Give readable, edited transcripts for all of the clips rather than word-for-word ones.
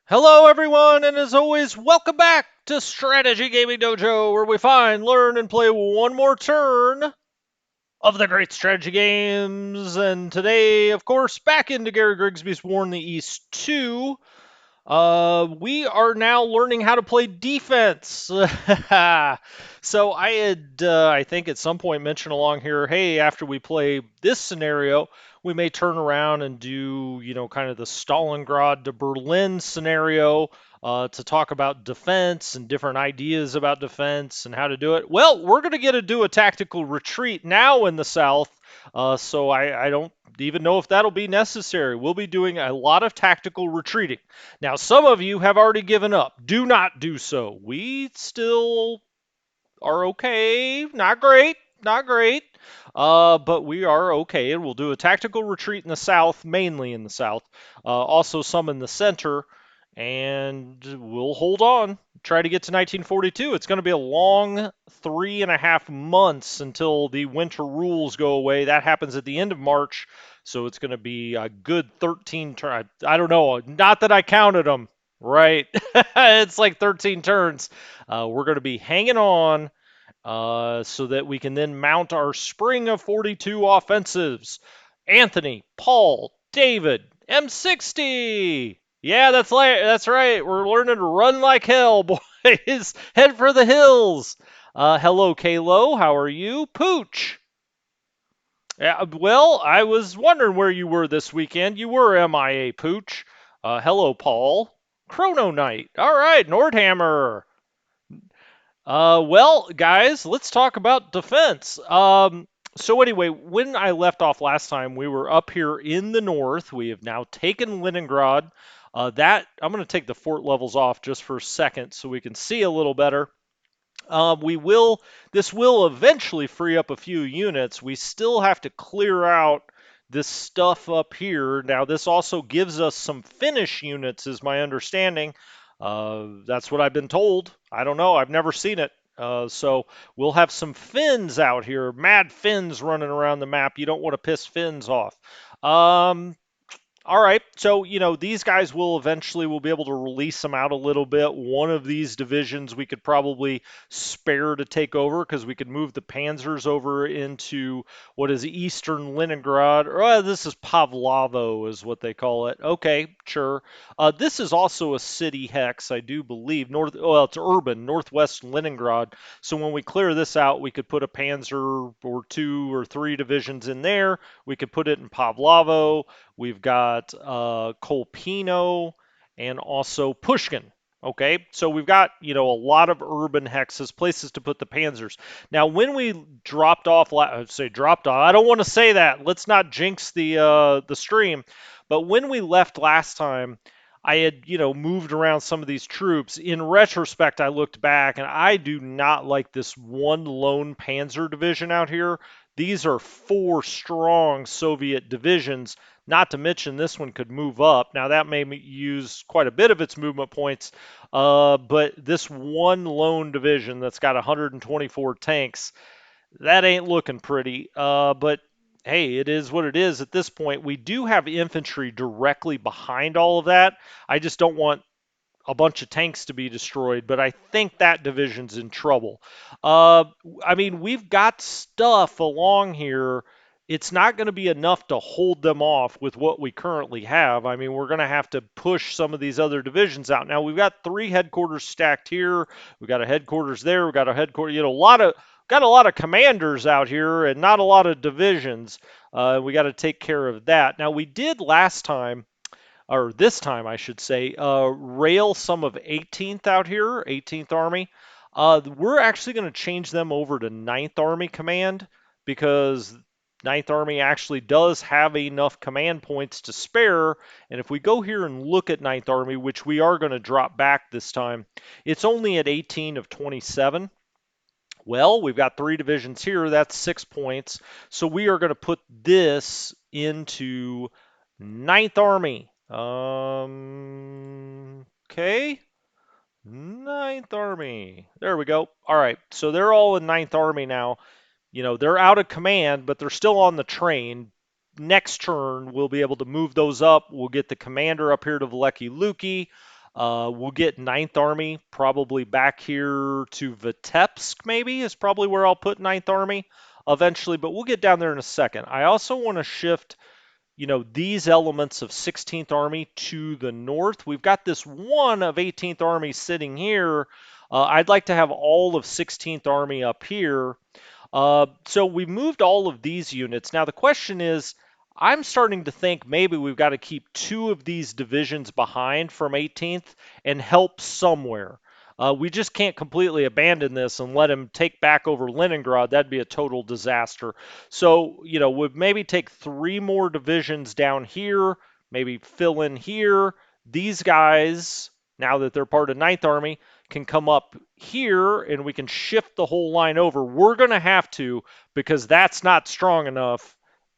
Hello, everyone, and as always, welcome back to Strategy Gaming Dojo, where we find, learn, and play one more turn of the great strategy games. And today, of course, back into Gary Grigsby's War in the East 2. We are now learning how to play defense. So I had, I think, at some point mentioned along here, hey, after we play this scenario, we may turn around and do, kind of the Stalingrad to Berlin scenario to talk about defense and different ideas about defense and how to do it. Well, we're going to get to do a tactical retreat now in the South. So I don't even know if that'll be necessary. We'll be doing a lot of tactical retreating. Now, some of you have already given up. Do not do so. We still are okay. Not great. Not great. But we are okay. And we'll do a tactical retreat in the south, mainly in the south. Also, some in the center. And we'll hold on. Try to get to 1942. It's going to be a long 3.5 months until the winter rules go away. That happens at the end of March. So it's going to be a good 13 turns. I don't know. Not that I counted them. Right. It's like 13 turns. We're going to be hanging on so that we can then mount our spring of 42 offensives. Anthony, Paul, David, M60. Yeah, that's right. We're learning to run like hell, boys. Head for the hills. Hello, Kalo. How are you? Pooch. Yeah, well, I was wondering where you were this weekend. You were MIA, Pooch. Hello, Paul. Chrono Knight. All right, Nordhammer. Well, guys, let's talk about defense. So anyway, when I left off last time, we were up here in the north. We have now taken Leningrad. That I'm going to take the fort levels off just for a second so we can see a little better. We will. This will eventually free up a few units. We still have to clear out this stuff up here. Now, this also gives us some Finnish units, is my understanding. That's what I've been told. I don't know. I've never seen it. So we'll have some Finns out here, mad Finns running around the map. You don't want to piss Finns off. All right, so these guys will eventually we'll be able to release them out a little bit. One of these divisions we could probably spare to take over because we could move the Panzers over into what is Eastern Leningrad. Or this is Pavlovo, is what they call it. Okay, sure. This is also a city hex, I do believe. Well, it's urban, northwest Leningrad. So when we clear this out, we could put a Panzer or 2 or 3 divisions in there. We could put it in Pavlovo. We've got Kolpino and also Pushkin. Okay, so we've got a lot of urban hexes, places to put the panzers. Now, when we dropped off, say dropped off, I don't want to say that. Let's not jinx the stream. But when we left last time, I had moved around some of these troops. In retrospect, I looked back and I do not like this one lone panzer division out here. These are 4 strong Soviet divisions. Not to mention this one could move up. Now that may use quite a bit of its movement points, but this one lone division that's got 124 tanks, that ain't looking pretty. But hey, it is what it is at this point. We do have infantry directly behind all of that. I just don't want a bunch of tanks to be destroyed, but I think that division's in trouble. Uh, I mean, we've got stuff along here. It's not going to be enough to hold them off with what we currently have. I mean, we're going to have to push some of these other divisions out. Now, we've got 3 headquarters stacked here. We've got a headquarters there. We've got a headquarters, got a lot of commanders out here and not a lot of divisions. We got to take care of that. Now, we did last time, or this time I should say, rail some of 18th out here, 18th Army. We're actually going to change them over to 9th Army Command because 9th Army actually does have enough command points to spare. And if we go here and look at 9th Army, which we are going to drop back this time, it's only at 18 of 27. Well, we've got 3 divisions here. That's 6 points. So we are going to put this into 9th Army. Okay. 9th Army. There we go. All right. So they're all in 9th Army now. They're out of command, but they're still on the train. Next turn, we'll be able to move those up. We'll get the commander up here to Veliky Luki. We'll get Ninth Army probably back here to Vitebsk, maybe, is probably where I'll put Ninth Army eventually, but we'll get down there in a second. I also want to shift, these elements of 16th Army to the north. We've got this one of 18th Army sitting here. I'd like to have all of 16th Army up here. So we moved all of these units. Now the question is, I'm starting to think maybe we've got to keep two of these divisions behind from 18th and help somewhere. We just can't completely abandon this and let him take back over Leningrad. That'd be a total disaster. So, we'd maybe take three more divisions down here, maybe fill in here. These guys, now that they're part of Ninth Army, can come up here and we can shift the whole line over. We're going to have to, because that's not strong enough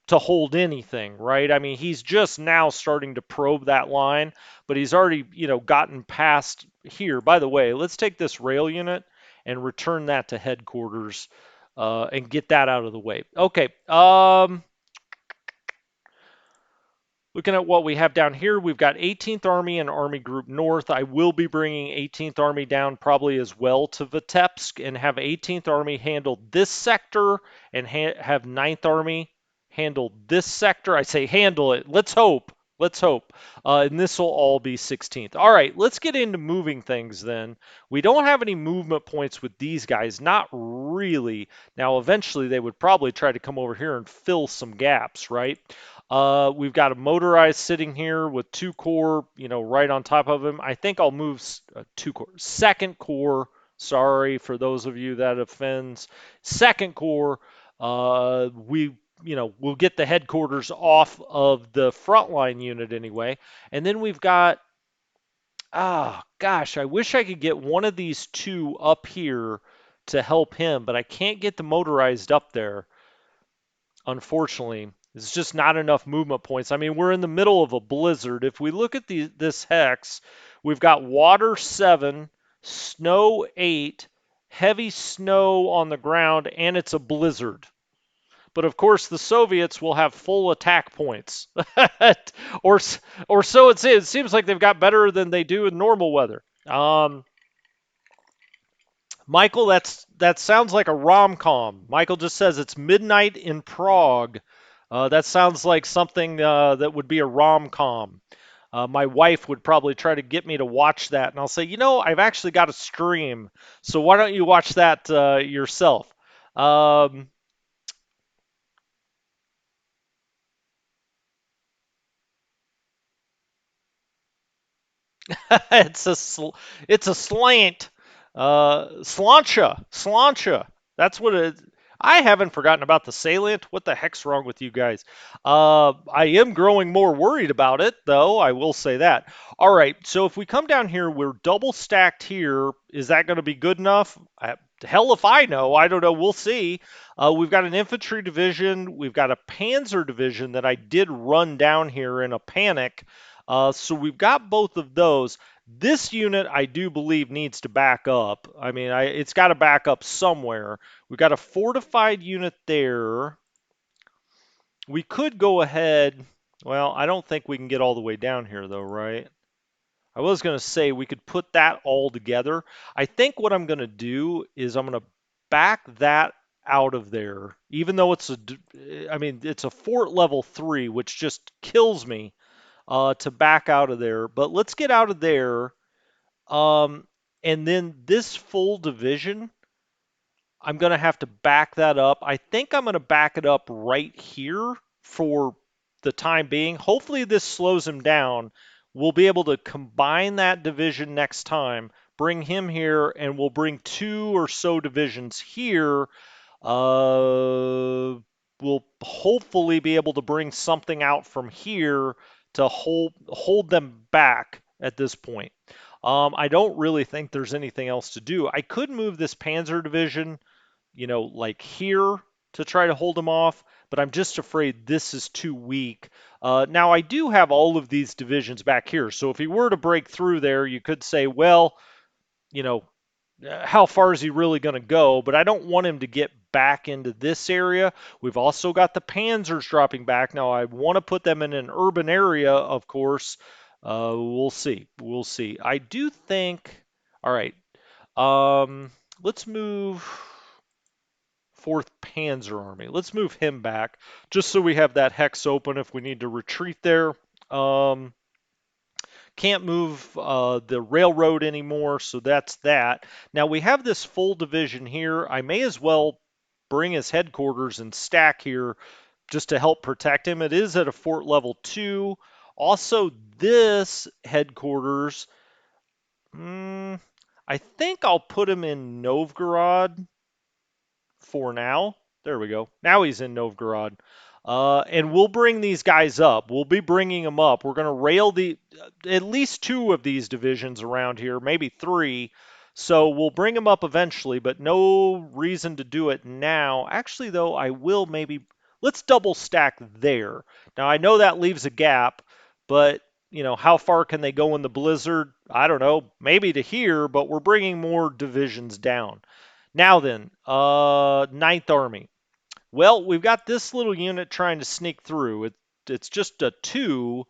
to hold anything, right? I mean, he's just now starting to probe that line, but he's already, gotten past here. By the way, let's take this rail unit and return that to headquarters and get that out of the way. Okay. Looking at what we have down here, we've got 18th Army and Army Group North. I will be bringing 18th Army down probably as well to Vitebsk and have 18th Army handle this sector and have 9th Army handle this sector. I say handle it. Let's hope. Let's hope. And this will all be 16th. All right, let's get into moving things then. We don't have any movement points with these guys. Not really. Now, eventually, they would probably try to come over here and fill some gaps, right? We've got a motorized sitting here with 2 corps, right on top of him. I think I'll move 2 corps. 2nd Corps, sorry for those of you that offends. 2nd Corps, we'll get the headquarters off of the frontline unit anyway. And then we've got, gosh, I wish I could get one of these two up here to help him, but I can't get the motorized up there. Unfortunately, it's just not enough movement points. I mean, we're in the middle of a blizzard. If we look at this hex, we've got water 7, snow 8, heavy snow on the ground, and it's a blizzard. But of course, the Soviets will have full attack points, or so it seems. It seems like they've got better than they do in normal weather. Michael, that sounds like a rom-com. Michael just says it's midnight in Prague. That sounds like something that would be a rom-com. My wife would probably try to get me to watch that, and I'll say, I've actually got a stream, so why don't you watch that yourself? Um, it's it's a slant. Slancha. That's what it. I haven't forgotten about the salient. What the heck's wrong with you guys? I am growing more worried about it, though. I will say that. All right. So if we come down here, we're double stacked here. Is that going to be good enough? Hell if I know. I don't know. We'll see. We've got an infantry division. We've got a panzer division that I did run down here in a panic. So we've got both of those. This unit, I do believe, needs to back up. I mean, it's got to back up somewhere. We've got a fortified unit there. We could go ahead. Well, I don't think we can get all the way down here, though, right? I was going to say we could put that all together. I think what I'm going to do is I'm going to back that out of there, even though it's a fort level 3, which just kills me to back out of there. But let's get out of there. And then this full division, I'm going to have to back that up. I think I'm going to back it up right here for the time being. Hopefully this slows him down. We'll be able to combine that division next time, bring him here, and we'll bring 2 or so divisions here. We'll hopefully be able to bring something out from here to hold them back at this point. I don't really think there's anything else to do. I could move this Panzer division, like here to try to hold them off, but I'm just afraid this is too weak. Now, I do have all of these divisions back here, so if he were to break through there, you could say, well, you know, how far is he really going to go? But I don't want him to get back into this area. We've also got the Panzers dropping back. Now, I want to put them in an urban area, of course, We'll see. We'll see. I do think. All right. Um, let's move Fourth Panzer Army. Let's move him back, just so we have that hex open if we need to retreat there. Um, can't move the railroad anymore, so that's that. Now we have this full division here. I may as well bring his headquarters and stack here just to help protect him. It is at a fort level 2. Also, this headquarters, mm, I think I'll put him in Novgorod for now. There we go. Now he's in Novgorod. And we'll bring these guys up. We'll be bringing them up. We're going to rail at least 2 of these divisions around here, maybe 3. So we'll bring them up eventually, but no reason to do it now. Actually, though, I will maybe. Let's double stack there. Now, I know that leaves a gap, but how far can they go in the blizzard? I don't know. Maybe to here, but we're bringing more divisions down. Now then, Ninth Army. Well, we've got this little unit trying to sneak through. It's just a 2.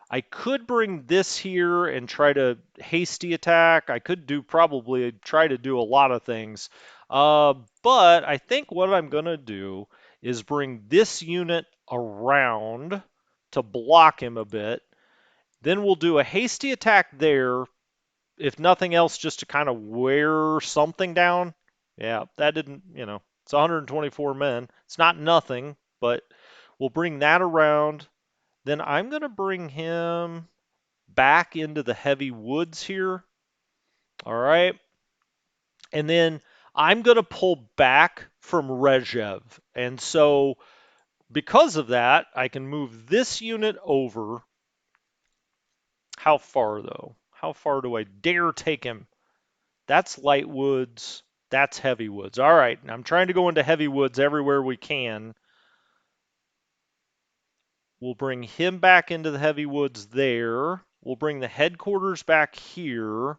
I could bring this here and try to hasty attack. I could probably try to do a lot of things. But I think what I'm going to do is bring this unit around to block him a bit. Then we'll do a hasty attack there, if nothing else, just to kind of wear something down. Yeah, that didn't, it's 124 men. It's not nothing, but we'll bring that around. Then I'm going to bring him back into the heavy woods here. All right. And then I'm going to pull back from Rezhev. And so because of that, I can move this unit over. How far, though? How far do I dare take him? That's light woods. That's heavy woods. All right. I'm trying to go into heavy woods everywhere we can. We'll bring him back into the heavy woods there. We'll bring the headquarters back here.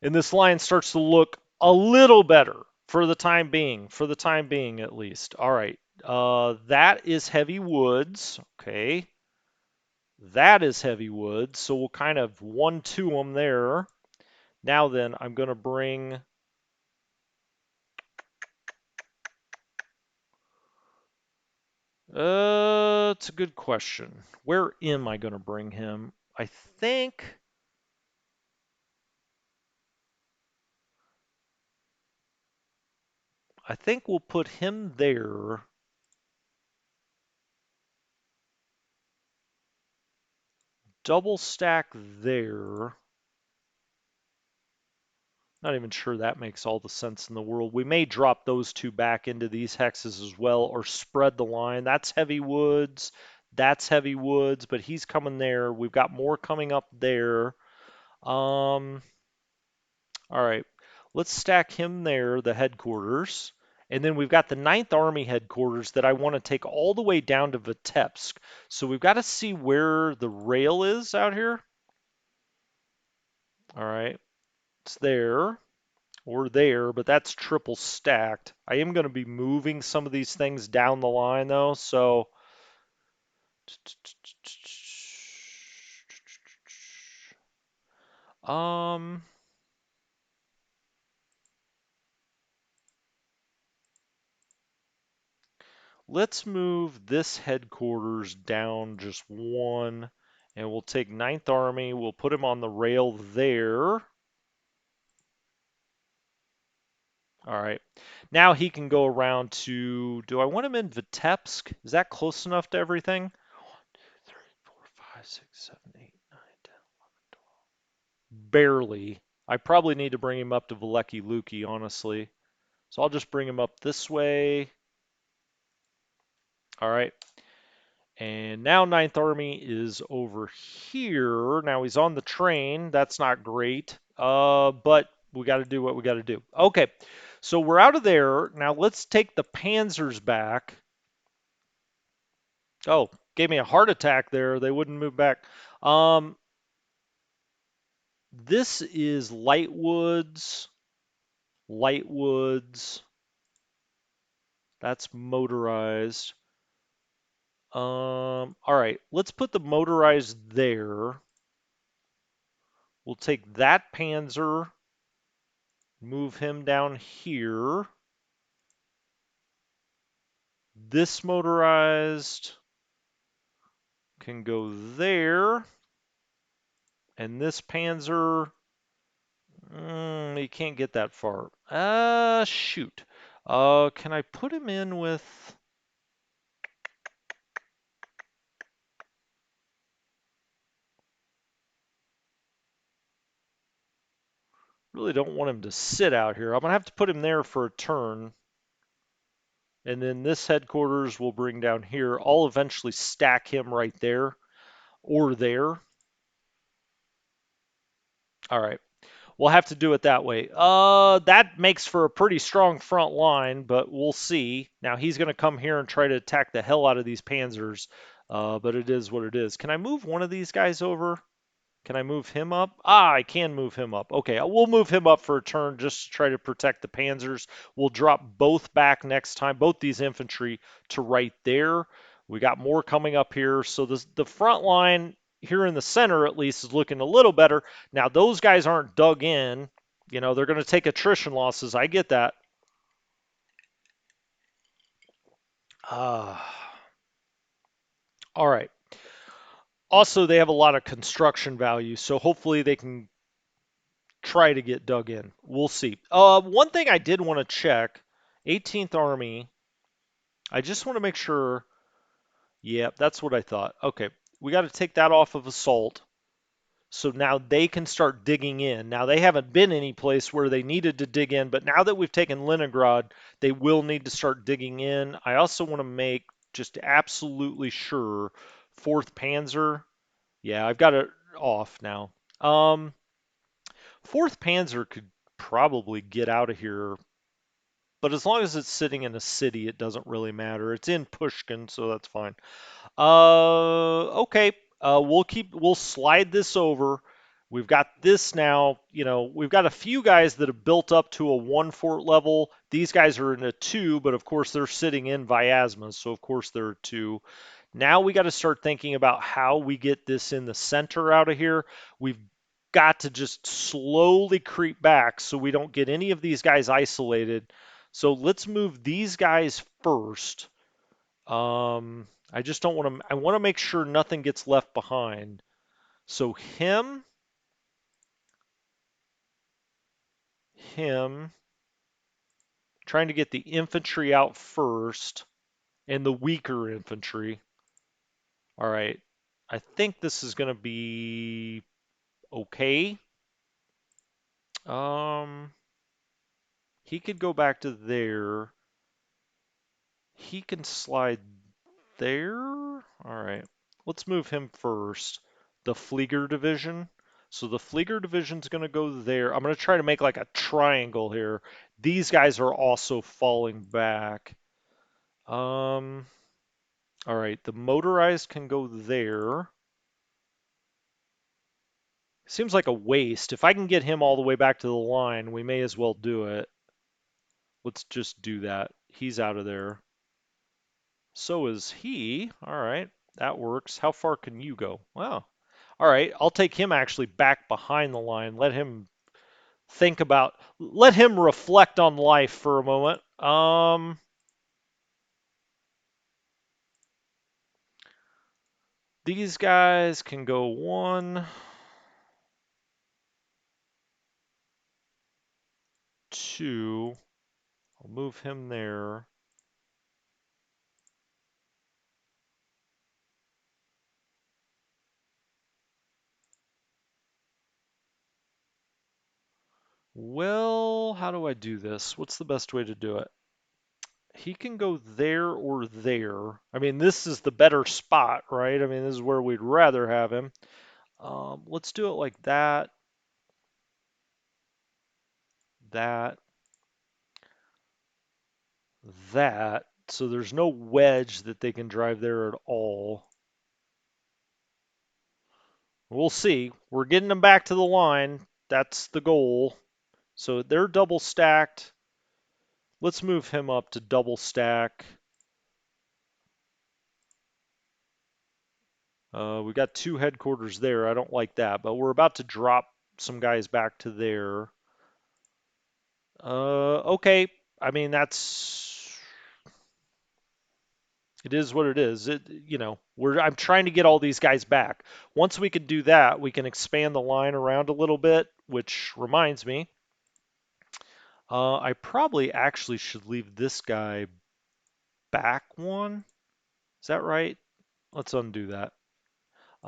And this line starts to look a little better for the time being. For the time being, at least. All right. That is heavy woods. Okay. That is heavy woods. So we'll kind of 1-2 them there. Now then, I'm going to bring. It's a good question. Where am I going to bring him? I think we'll put him there. Double stack there. Not even sure that makes all the sense in the world. We may drop those 2 back into these hexes as well, or spread the line. That's heavy woods. That's heavy woods, but he's coming there. We've got more coming up there. All right. Let's stack him there, the headquarters. And then we've got the Ninth Army headquarters that I want to take all the way down to Vitebsk. So we've got to see where the rail is out here. All right. It's there or there, but that's triple stacked. I am going to be moving some of these things down the line, though. So um, let's move this headquarters down just 1, and we'll take Ninth Army. We'll put him on the rail there. All right. Now he can go around to. Do I want him in Vitebsk? Is that close enough to everything? 1, 2, 3, 4, 5, 6, 7, 8, 9, 10, 11, 12. Barely. I probably need to bring him up to Veliki Luki, honestly. So I'll just bring him up this way. All right. And now Ninth Army is over here. Now he's on the train. That's not great. But we got to do what we got to do. Okay. So we're out of there. Now let's take the Panzers back. Oh, gave me a heart attack there. They wouldn't move back. This is light woods. Light woods. That's motorized. All right, let's put the motorized there. We'll take that Panzer, move him down here. This motorized can go there. And this Panzer, he can't get that far. Shoot. Can I put him in with... Really don't want him to sit out here. I'm going to have to put him there for a turn. And then this headquarters will bring down here. I'll eventually stack him right there or there. All right. We'll have to do it that way. That makes for a pretty strong front line, but we'll see. Now he's going to come here and try to attack the hell out of these panzers, but it is what it is. Can I move one of these guys over? Can I move him up? Ah, I can move him up. Okay, we'll move him up for a turn just to try to protect the panzers. We'll drop both back next time, both these infantry to right there. We got more coming up here. So the front line here in the center, at least, is looking a little better. Now, those guys aren't dug in. You know, they're going to take attrition losses. I get that. All right. Also, they have a lot of construction value, so hopefully they can try to get dug in. We'll see. One thing I did want to check, 18th Army. I just want to make sure. Yeah, that's what I thought. Okay, we got to take that off of assault. So now they can start digging in. Now they haven't been any place where they needed to dig in, but now that we've taken Leningrad, they will need to start digging in. I also want to make just absolutely sure 4th Panzer. Yeah, I've got it off now. 4th Panzer could probably get out of here, but as long as it's sitting in a city, it doesn't really matter. It's in Pushkin, so that's fine. Okay. We'll slide this over. We've got this now, you know, we've got a few guys that have built up to a 1 fort level. These guys are in a 2, but of course they're sitting in Vyazma, so of course they're a 2. Now we got to start thinking about how we get this in the center out of here. We've got to just slowly creep back so we don't get any of these guys isolated. So let's move these guys first. I just don't want to, I want to make sure nothing gets left behind. So him, trying to get the infantry out first and the weaker infantry. All right. I think this is going to be okay. Um, he could go back to there. He can slide there. All right. Let's move him first. The Flieger division. So the Flieger division's going to go there. I'm going to try to make like a triangle here. These guys are also falling back. All right. The motorized can go there. Seems like a waste. If I can get him all the way back to the line, we may as well do it. Let's just do that. He's out of there. So is he. All right. That works. How far can you go? Wow. All right. I'll take him actually back behind the line. Let him let him reflect on life for a moment. These guys can go 1, 2. I'll move him there. Well, how do I do this? What's the best way to do it? He can go there or there. I mean, this is the better spot, right? I mean, this is where we'd rather have him. Let's do it like that, that, that. So there's no wedge that they can drive there at all. We'll see. We're getting them back to the line. That's the goal. So they're double stacked. Let's move him up to double stack. We got 2 headquarters there. I don't like that, but we're about to drop some guys back to there. Okay. I mean, it is what it is. I'm trying to get all these guys back. Once we can do that, we can expand the line around a little bit, which reminds me, I probably actually should leave this guy back one. Is that right? Let's undo that.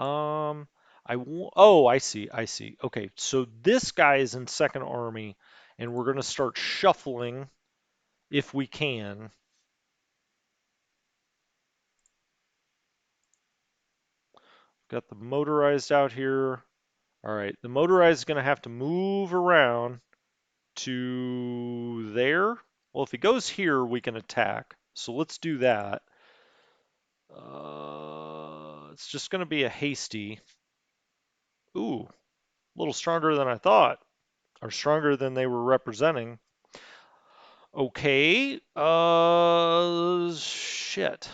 Um, oh, I see, I see. Okay, so this guy is in Second Army, and we're gonna start shuffling if we can. Got the motorized out here. All right, the motorized is gonna have to move around to there. Well, if he goes here, we can attack. So let's do that. It's just gonna be a hasty. Ooh, a little stronger than I thought, or stronger than they were representing. Okay. Shit.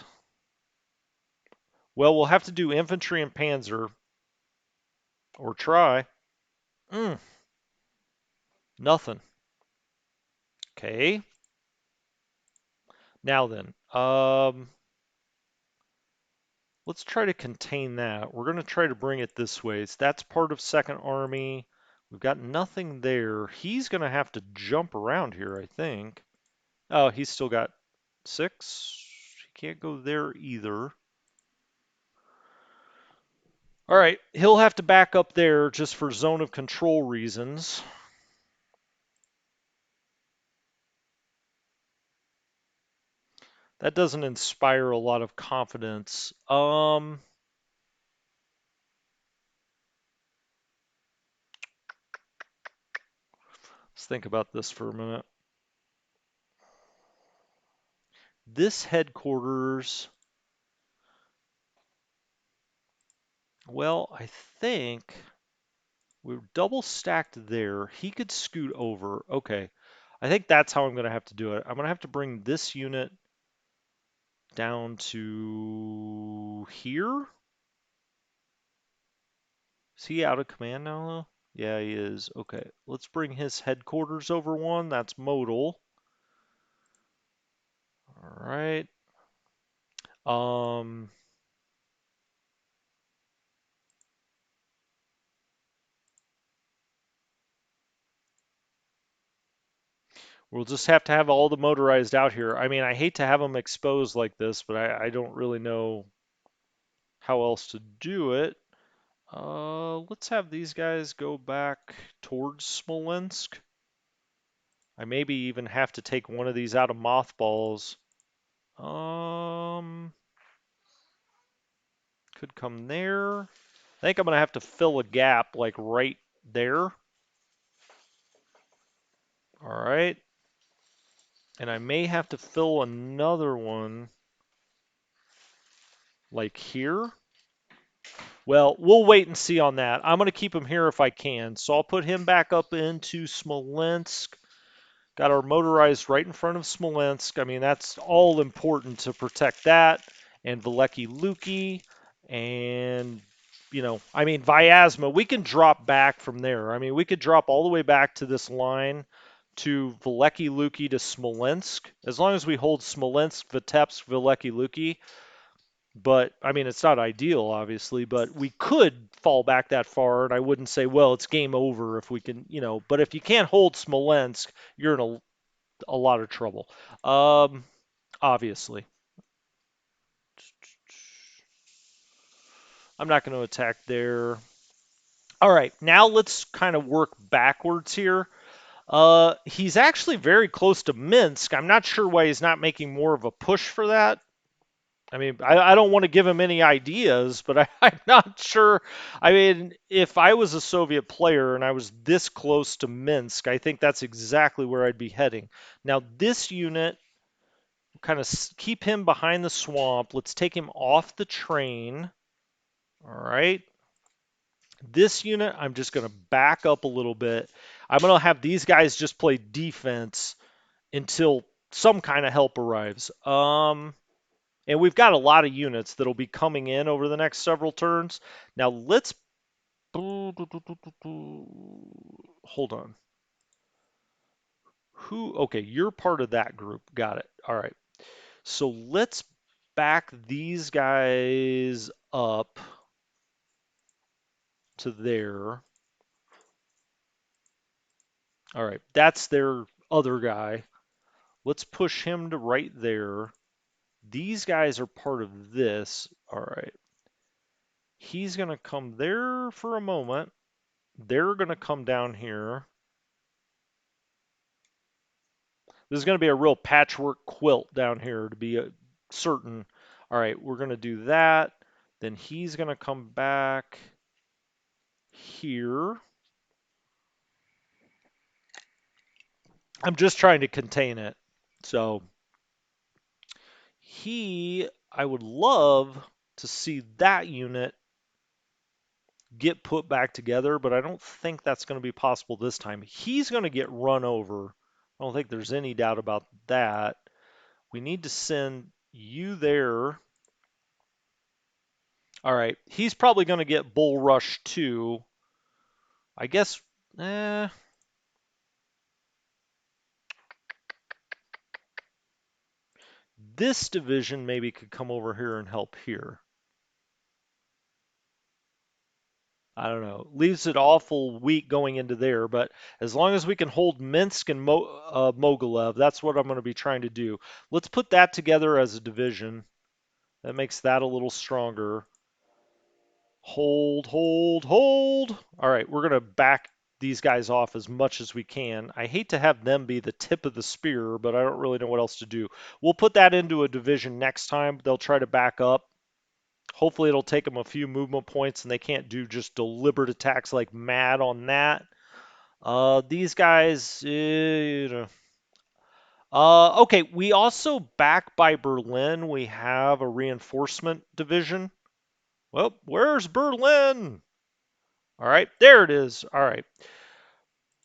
Well, we'll have to do infantry and panzer, or try. Mm, nothing. Okay. Now then, let's try to contain that. We're going to try to bring it this way. So that's part of Second Army. We've got nothing there. He's going to have to jump around here, I think. Oh, he's still got 6. He can't go there either. All right, he'll have to back up there just for zone of control reasons. That doesn't inspire a lot of confidence. Let's think about this for a minute. This headquarters, well, I think we're double stacked there. He could scoot over. Okay. I think that's how I'm going to have to do it. I'm going to have to bring this unit down to here. Is he out of command now, though? Yeah, he is. Okay. Let's bring his headquarters over one. That's modal. All right. Um, we'll just have to have all the motorized out here. I mean, I hate to have them exposed like this, but I don't really know how else to do it. Let's have these guys go back towards Smolensk. I maybe even have to take one of these out of mothballs. Um, could come there. I think I'm gonna have to fill a gap like right there. All right. And I may have to fill another one like here. Well, we'll wait and see on that. I'm going to keep him here if I can. So I'll put him back up into Smolensk. Got our motorized right in front of Smolensk. I mean, that's all important to protect that. And Veliki Luki. And, I mean, Vyazma, we can drop back from there. I mean, we could drop all the way back to this line to Veliki Luki to Smolensk. As long as we hold Smolensk, Vitebsk, Veliki Luki, but I mean, it's not ideal, obviously, but we could fall back that far, and I wouldn't say, well, it's game over if we can, but if you can't hold Smolensk, you're in a lot of trouble. Obviously. I'm not going to attack there. All right, now let's kind of work backwards here. He's actually very close to Minsk. I'm not sure why he's not making more of a push for that. I mean, I don't want to give him any ideas, but I'm not sure. I mean, if I was a Soviet player and I was this close to Minsk, I think that's exactly where I'd be heading. Now, this unit, kind of keep him behind the swamp. Let's take him off the train. All right. This unit, I'm just going to back up a little bit. I'm going to have these guys just play defense until some kind of help arrives. And we've got a lot of units that'll be coming in over the next several turns. Now let's hold on. Okay, you're part of that group. Got it. All right. So let's back these guys up to there. All right, that's their other guy. Let's push him to right there. These guys are part of this. All right. He's going to come there for a moment. They're going to come down here. This is going to be a real patchwork quilt down here to be certain. All right, we're going to do that. Then he's going to come back here. I'm just trying to contain it. So I would love to see that unit get put back together, but I don't think that's going to be possible this time. He's going to get run over. I don't think there's any doubt about that. We need to send you there. All right, he's probably going to get bull rush too. I guess, this division maybe could come over here and help here. I don't know. Leaves it awful weak going into there, but as long as we can hold Minsk and Mogilev, that's what I'm going to be trying to do. Let's put that together as a division. That makes that a little stronger. Hold, hold, hold. All right, we're going to back these guys off as much as we can. I hate to have them be the tip of the spear, but I don't really know what else to do. We'll put that into a division next time. They'll try to back up. Hopefully it'll take them a few movement points and they can't do just deliberate attacks like mad on that. These guys, okay, we also back by Berlin, we have a reinforcement division. Well, where's Berlin? All right, there it is. All right.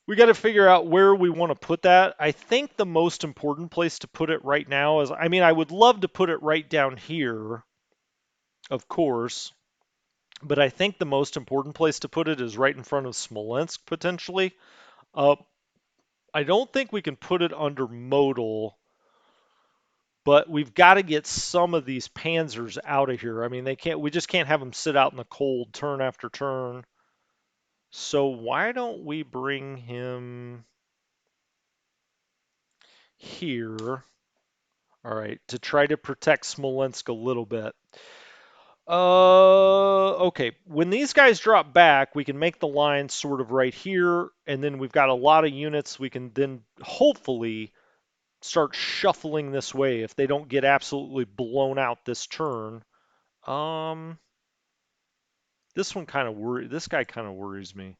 We got to figure out where we want to put that. I think the most important place to put it right now is, I mean, I would love to put it right down here, of course, but I think the most important place to put it is right in front of Smolensk, potentially. Uh, I don't think we can put it under modal, but we've got to get some of these panzers out of here. I mean, we just can't have them sit out in the cold turn after turn. So why don't we bring him here? All right, to try to protect Smolensk a little bit. Okay. When these guys drop back, we can make the line sort of right here, and then we've got a lot of units. We can then hopefully start shuffling this way if they don't get absolutely blown out this turn. This one kind of this guy kind of worries me.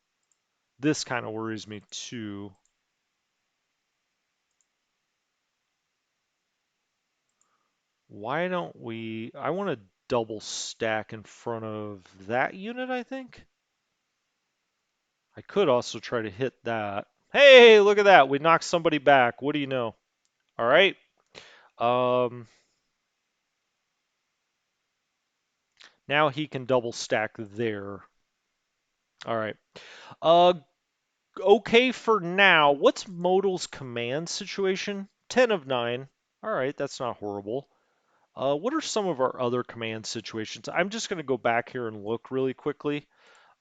This kind of worries me too. Why don't I want to double stack in front of that unit, I think. I could also try to hit that. Hey, look at that. We knocked somebody back. What do you know? All right. Um, Now he can double stack there. All right. Uh, okay for now. What's Modal's command situation? 10 of 9. All right, that's not horrible. What are some of our other command situations? I'm just going to go back here and look really quickly.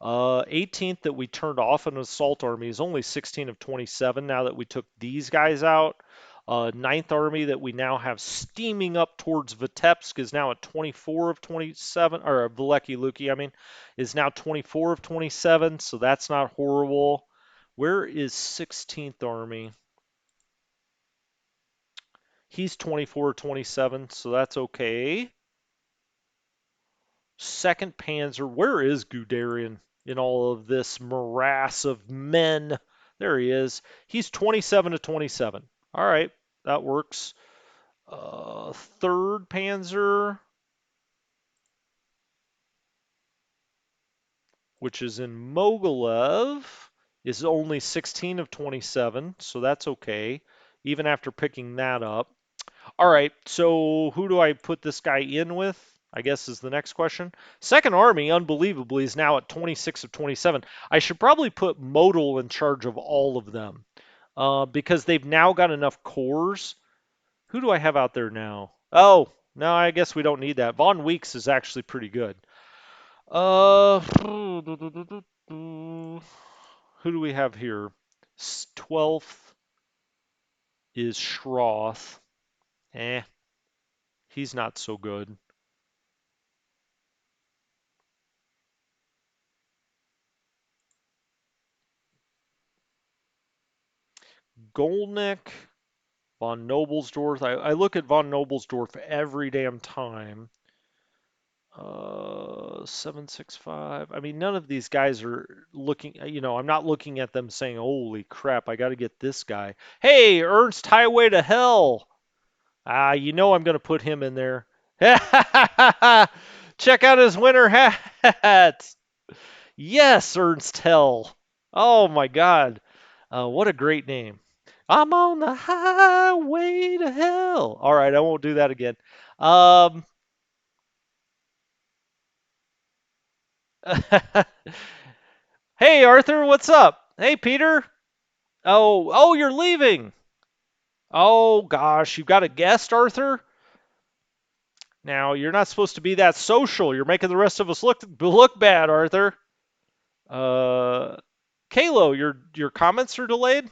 18th that we turned off an assault army is only 16 of 27 now that we took these guys out. 9th Army that we now have steaming up towards Vitebsk is now at 24 of 27, or Veliki Luki, I mean, is now 24 of 27, so that's not horrible. Where is 16th Army? He's 24 of 27, so that's okay. 2nd Panzer, where is Guderian in all of this morass of men? There he is. He's 27 to 27. All right, that works. 3rd Panzer, which is in Mogilev, is only 16 of 27, so that's okay, even after picking that up. All right, so who do I put this guy in with? I guess is the next question. Second Army, unbelievably, is now at 26 of 27. I should probably put Modal in charge of all of them because they've now got enough cores. Who do I have out there now? Oh, no, I guess we don't need that. Von Weeks is actually pretty good. Who do we have here? 12th is Schroth. Eh, he's not so good. Golnick, von Nobelsdorf. I look at von Nobelsdorf every damn time. 765. I mean, none of these guys are looking, I'm not looking at them saying, holy crap, I got to get this guy. Hey, Ernst Highway to Hell. I'm going to put him in there. Check out his winter hat. Yes, Ernst Hell. Oh my God. What a great name. I'm on the highway to hell. All right, I won't do that again. Um, hey, Arthur, what's up? Hey, Peter. Oh, you're leaving. Oh gosh, you've got a guest, Arthur. Now you're not supposed to be that social. You're making the rest of us look bad, Arthur. Uh, Kalo, your comments are delayed.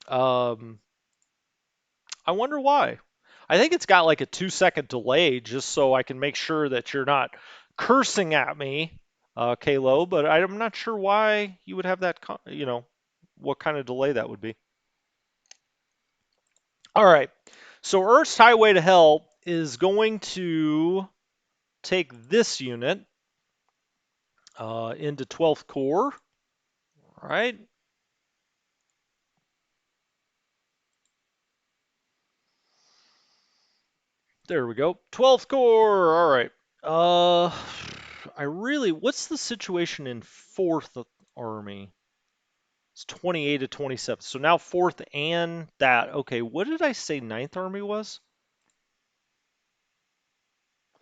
Um, I wonder why. I think it's got like a 2 second delay just so I can make sure that you're not cursing at me, Kalo. But I'm not sure why you would have that. What kind of delay that would be. All right. So Earth's Highway to Hell is going to take this unit into 12th Corps. All right. There we go. 12th Corps. All right. Uh, what's the situation in 4th Army? It's 28 to 27. So now 4th and that. Okay, what did I say Ninth Army was?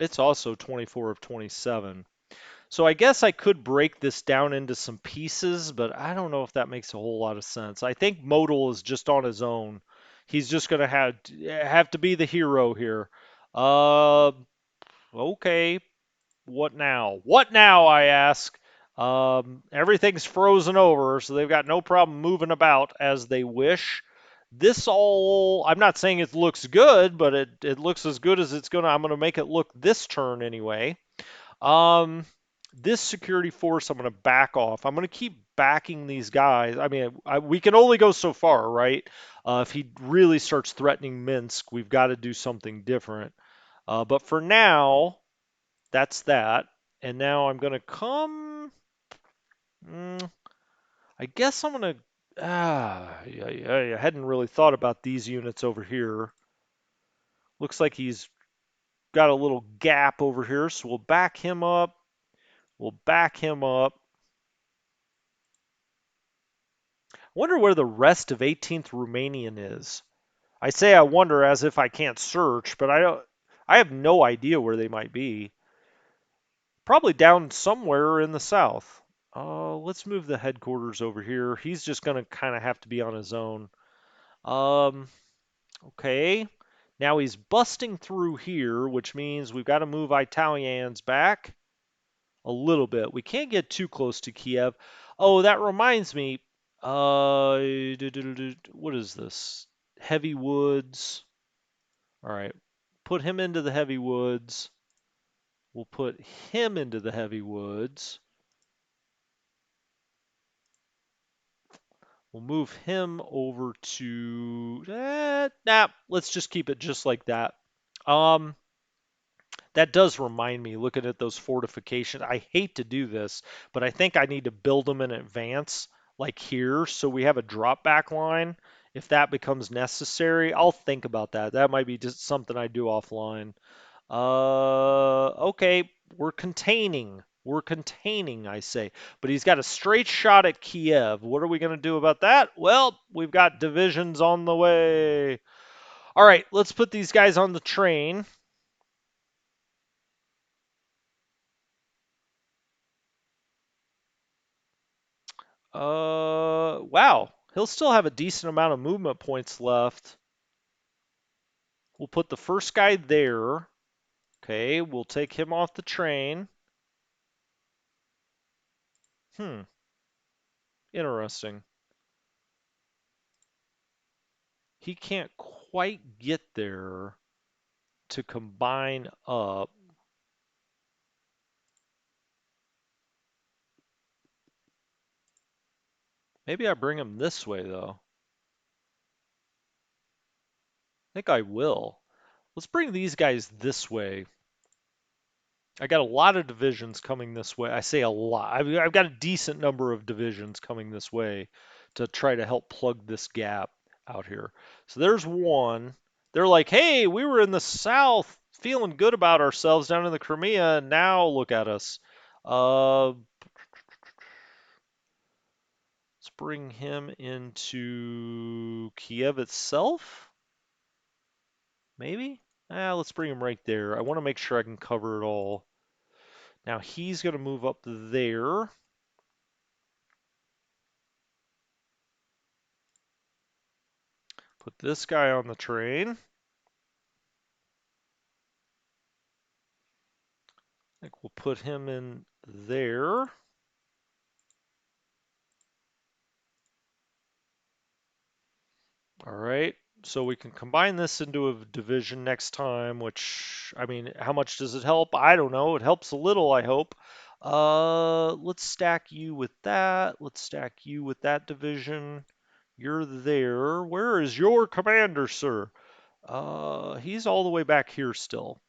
It's also 24 of 27. So I guess I could break this down into some pieces, but I don't know if that makes a whole lot of sense. I think Modal is just on his own. He's just going to have to be the hero here. Uh, okay, what now? What now, I ask. Everything's frozen over, so they've got no problem moving about as they wish. I'm not saying it looks good, but it looks as good as I'm gonna make it look this turn anyway. Um, this security force, I'm gonna back off. I'm gonna keep backing these guys. I mean, we can only go so far, right? If he really starts threatening Minsk, we've got to do something different. But for now, that's that. And now I'm going to come. Mm, I guess I'm going to. I hadn't really thought about these units over here. Looks like he's got a little gap over here, so we'll back him up. We'll back him up. I wonder where the rest of 18th Romanian is. I say I wonder as if I can't search, but I don't. I have no idea where they might be. Probably down somewhere in the south. Let's move the headquarters over here. He's just going to kind of have to be on his own. Um, okay. Now he's busting through here, which means we've got to move Italians back a little bit. We can't get too close to Kiev. Oh, that reminds me. What is this? Heavy woods. All right. Put him into the heavy woods. We'll put him into the heavy woods. We'll move him over to let's just keep it just like that. Um, that does remind me, looking at those fortifications, I hate to do this, but I think I need to build them in advance, like here, so we have a drop back line. If that becomes necessary, I'll think about that. That might be just something I do offline. Okay, we're containing. We're containing, I say. But he's got a straight shot at Kiev. What are we going to do about that? Well, we've got divisions on the way. All right, let's put these guys on the train. Wow. He'll still have a decent amount of movement points left. We'll put the first guy there. Okay, we'll take him off the train. Hmm, interesting. He can't quite get there to combine up. Maybe I bring him this way, though. I think I will. Let's bring these guys this way. I got a lot of divisions coming this way. I say a lot. I've got a decent number of divisions coming this way to try to help plug this gap out here. So there's one. They're like, hey, we were in the south feeling good about ourselves down in the Crimea, and now look at us. Let's bring him into Kiev itself, maybe? Let's bring him right there. I want to make sure I can cover it all. Now he's going to move up there. Put this guy on the train. I think we'll put him in there. All right. So we can combine this into a division next time, which, I mean, how much does it help? I don't know. It helps a little, I hope. Let's stack you with that. Let's stack you with that division. You're there. Where is your commander, sir? He's all the way back here still.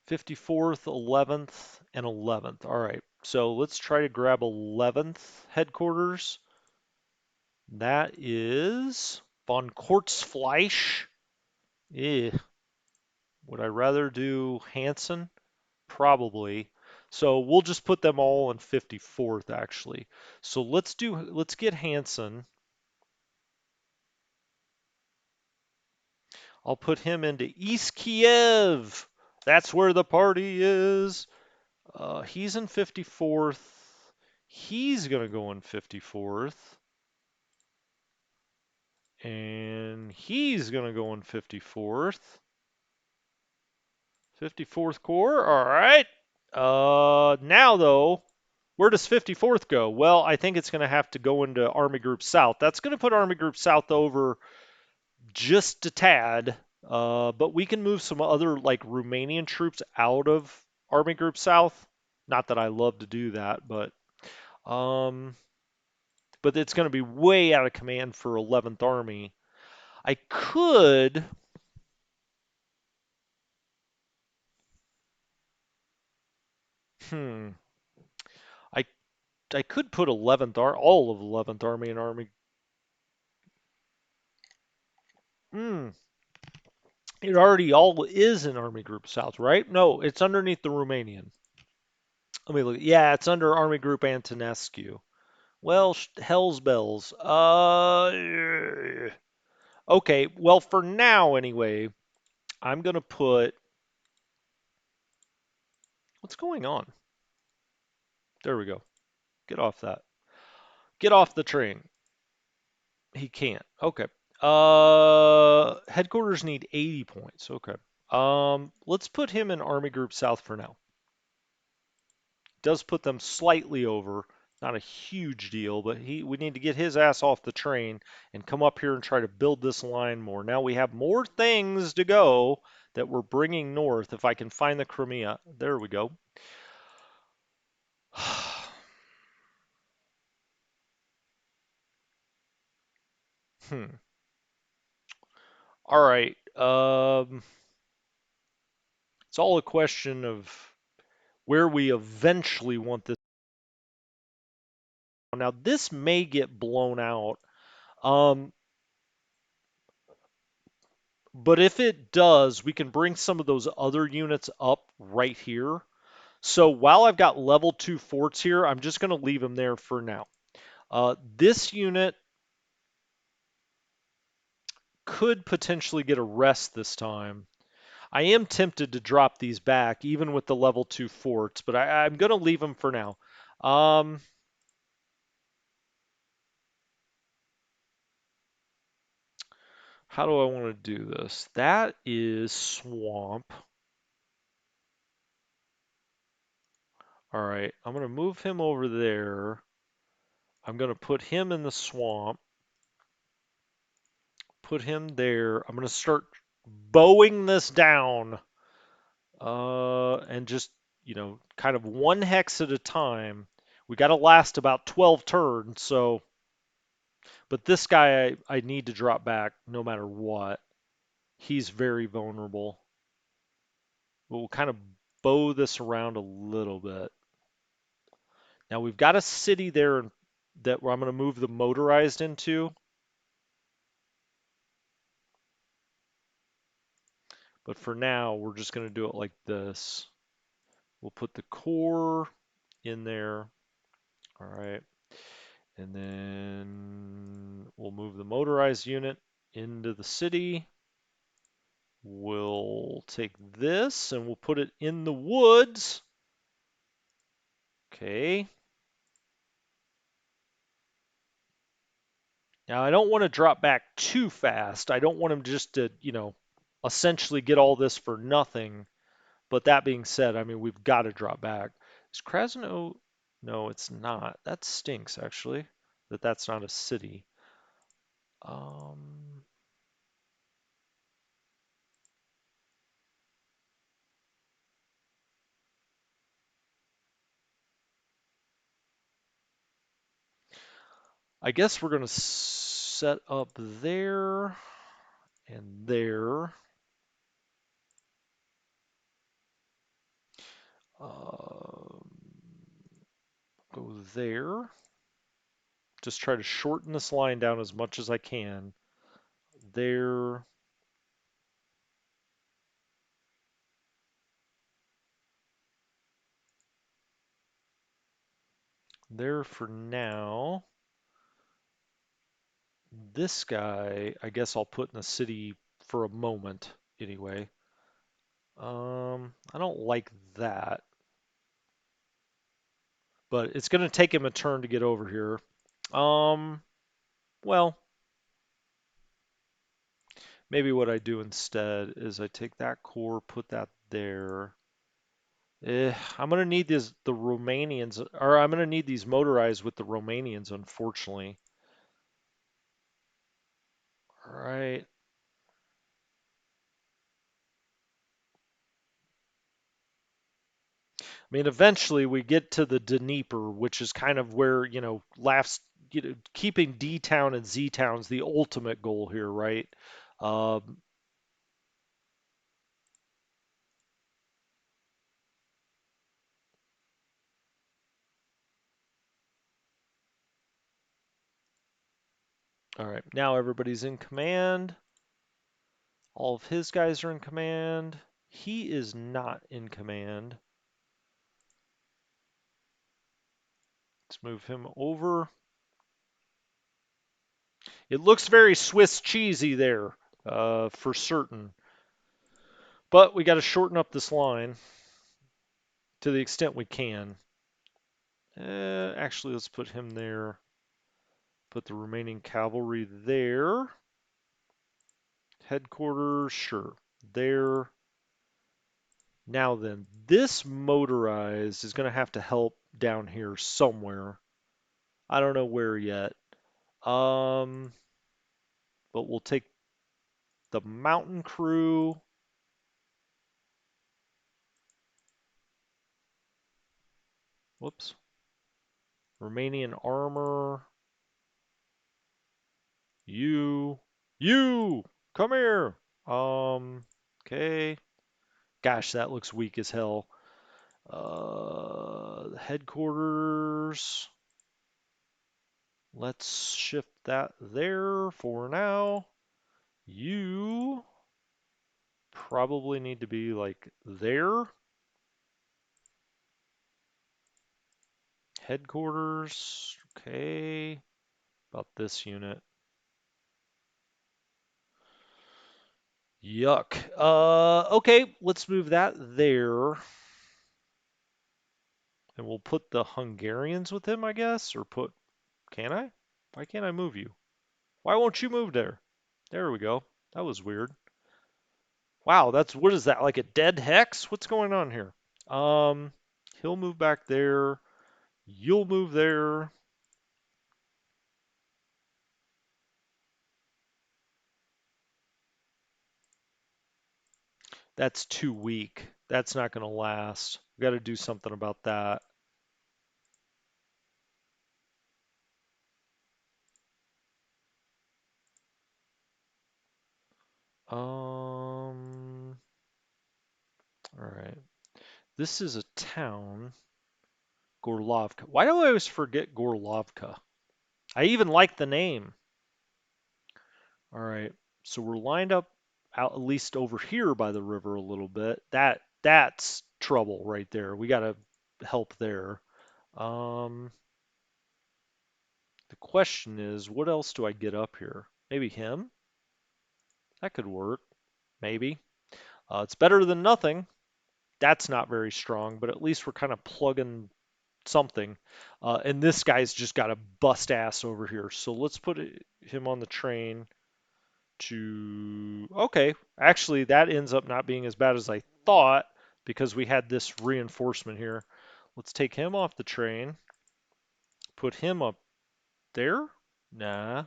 54th, 11th, and 11th. All right, so let's try to grab 11th headquarters. That is von Kurzfleisch. Eh. Would I rather do Hansen? Probably. So we'll just put them all in 54th actually. So let's get Hansen. I'll put him into East Kiev. That's where the party is. He's in 54th. He's going to go in 54th. And he's going to go in 54th. 54th Corps. All right. Now, though, where does 54th go? Well, I think it's going to have to go into Army Group South. That's going to put Army Group South over just a tad. But we can move some other, like, Romanian troops out of Army Group South. Not that I love to do that, but it's going to be way out of command for 11th Army. I could. Hmm. I I could put 11th all of 11th Army in Army. Hmm. It already all is in Army Group South, right? No, it's underneath the Romanian. Let me look. Yeah, it's under Army Group Antonescu. Well, hell's bells. Okay. Well, for now, anyway, I'm gonna put. What's going on? There we go. Get off that. Get off the train. He can't. Okay. Headquarters need 80 points. Okay. Let's put him in Army Group South for now. Does put them slightly over. Not a huge deal, but we need to get his ass off the train and come up here and try to build this line more. Now we have more things to go that we're bringing north. If I can find the Crimea. There we go. Hmm. All right. It's all a question of where we eventually want this. Now, this may get blown out, um, but if it does, we can bring some of those other units up right here. So while I've got level 2 forts here, I'm just going to leave them there for now. This unit could potentially get a rest this time. I am tempted to drop these back, even with the level 2 forts, but I'm going to leave them for now. Um, how do I want to do this? That is swamp. All right, I'm going to move him over there. I'm going to put him in the swamp. Put him there. I'm going to start bowing this down. And just, kind of one hex at a time. We got to last about 12 turns, so. But this guy, I need to drop back no matter what. He's very vulnerable. But we'll kind of bow this around a little bit. Now we've got a city there that where I'm going to move the motorized into. But for now, we're just going to do it like this. We'll put the core in there. All right. And then we'll move the motorized unit into the city. We'll take this and we'll put it in the woods. Okay. Now I don't want to drop back too fast. I don't want him just to, essentially get all this for nothing. But that being said, I mean, we've got to drop back. Is Krasno? No, it's not. That stinks, actually, that's not a city. Um, I guess we're going to set up there and there. Um, go there. Just try to shorten this line down as much as I can. There. There for now. This guy, I guess I'll put in the city for a moment anyway. I don't like that, but it's going to take him a turn to get over here. Um, well, maybe what I do instead is I take that core, put that there. I'm gonna need the Romanians, or I'm gonna need these motorized with the Romanians, unfortunately. All right. I mean, eventually we get to the Dnieper, which is kind of where, keeping D Town and Z Town's the ultimate goal here, right? Um, all right, now everybody's in command. All of his guys are in command. He is not in command. Let's move him over. It looks very Swiss cheesy there, for certain. But we got to shorten up this line to the extent we can. Actually, let's put him there. Put the remaining cavalry there. Headquarters, sure. There. Now then, this motorized is going to have to help down here somewhere. I don't know where yet. Um, but we'll take the mountain crew. Whoops. Romanian armor. You. You! Come here! Okay. Gosh, that looks weak as hell. Headquarters. Let's shift that there for now. You probably need to be like there. Headquarters. Okay. About this unit. Yuck. Okay, let's move that there. And we'll put the Hungarians with him, I guess? Or put, can I? Why can't I move you? Why won't you move there? There we go. That was weird. Wow, what is that, like a dead hex? What's going on here? Um, he'll move back there. You'll move there. That's too weak. That's not going to last. We got to do something about that. All right. This is a town, Gorlovka. Why do I always forget Gorlovka? I even like the name. All right. So we're lined up out at least over here by the river a little bit. That's trouble right there. We got to help there. Um, the question is, what else do I get up here? Maybe him? That could work. Maybe. It's better than nothing. That's not very strong, but at least we're kind of plugging something. And this guy's just got a bust ass over here. So let's put him on the train to. Okay, actually, that ends up not being as bad as I thought because we had this reinforcement here. Let's take him off the train, put him up there. Nah,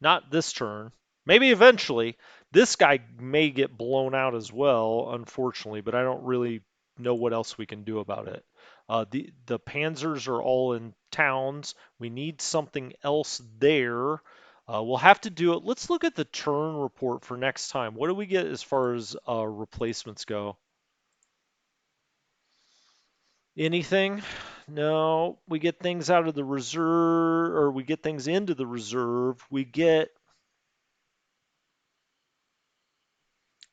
not this turn. Maybe eventually. This guy may get blown out as well, unfortunately, but I don't really know what else we can do about it. The Panzers are all in towns. We need something else there. We'll have to do it. Let's look at the turn report for next time. What do we get as far as replacements go? Anything? No, we get things out of the reserve, or we get things into the reserve. We get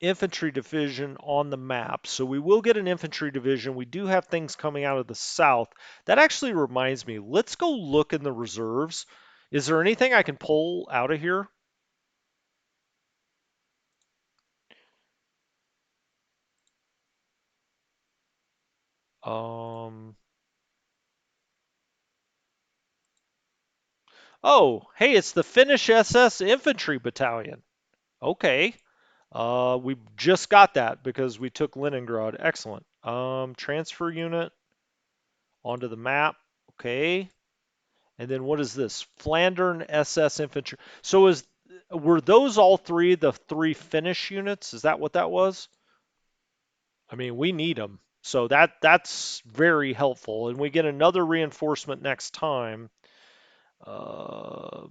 infantry division on the map. So we will get an infantry division. We do have things coming out of the south. That actually reminds me, let's go look in the reserves. Is there anything I can pull out of here? Um, oh, hey, it's the Finnish SS Infantry Battalion. Okay. We just got that because we took Leningrad. Excellent. Transfer unit onto the map. Okay. And then what is this? Flandern SS Infantry. So were those all three the three Finnish units? Is that what that was? I mean, we need them. So that's very helpful. And we get another reinforcement next time. Uh,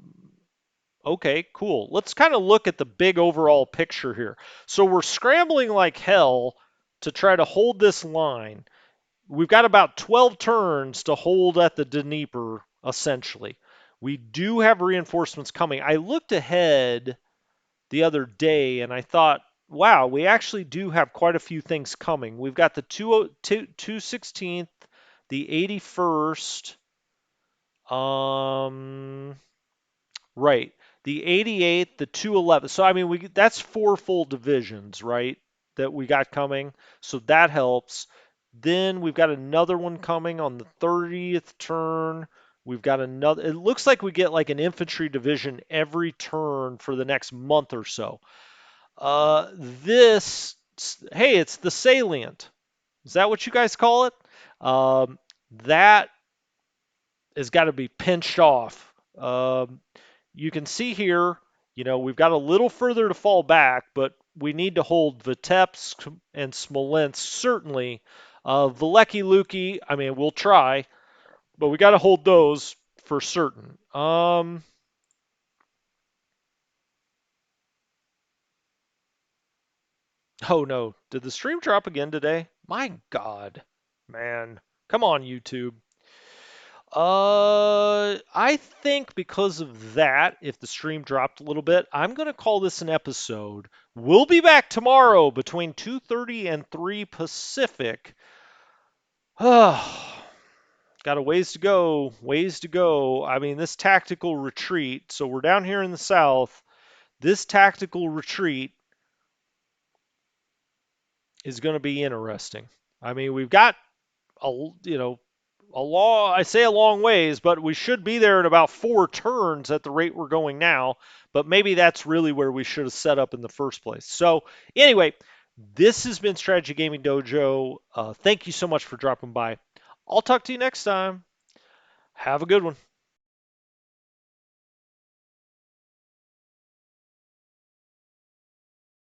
okay, cool. Let's kind of look at the big overall picture here. So we're scrambling like hell to try to hold this line. We've got about 12 turns to hold at the Dnieper, essentially. We do have reinforcements coming. I looked ahead the other day and I thought, wow, we actually do have quite a few things coming. We've got the 216th, the 81st, um, right, the 88th, the 211th. So I mean, that's four full divisions, right, that we got coming. So that helps. Then we've got another one coming on the 30th turn. We've got another. It looks like we get like an infantry division every turn for the next month or so. This, hey, it's the salient. Is that what you guys call it? That has got to be pinched off. You can see here, we've got a little further to fall back, but we need to hold Vitebsk and Smolensk certainly. Veleky Luki, I mean, we'll try, but we got to hold those for certain. Oh no, did the stream drop again today? My God, man, come on, YouTube. I think because of that, if the stream dropped a little bit, I'm going to call this an episode. We'll be back tomorrow between 2:30 and 3 Pacific. Got a ways to go, ways to go. I mean, this tactical retreat, so we're down here in the south. This tactical retreat is going to be interesting. I mean, we've got you know, I say a long ways, but we should be there in about 4 turns at the rate we're going now. But maybe that's really where we should have set up in the first place. So anyway, this has been Strategy Gaming Dojo. Thank you so much for dropping by. I'll talk to you next time. Have a good one.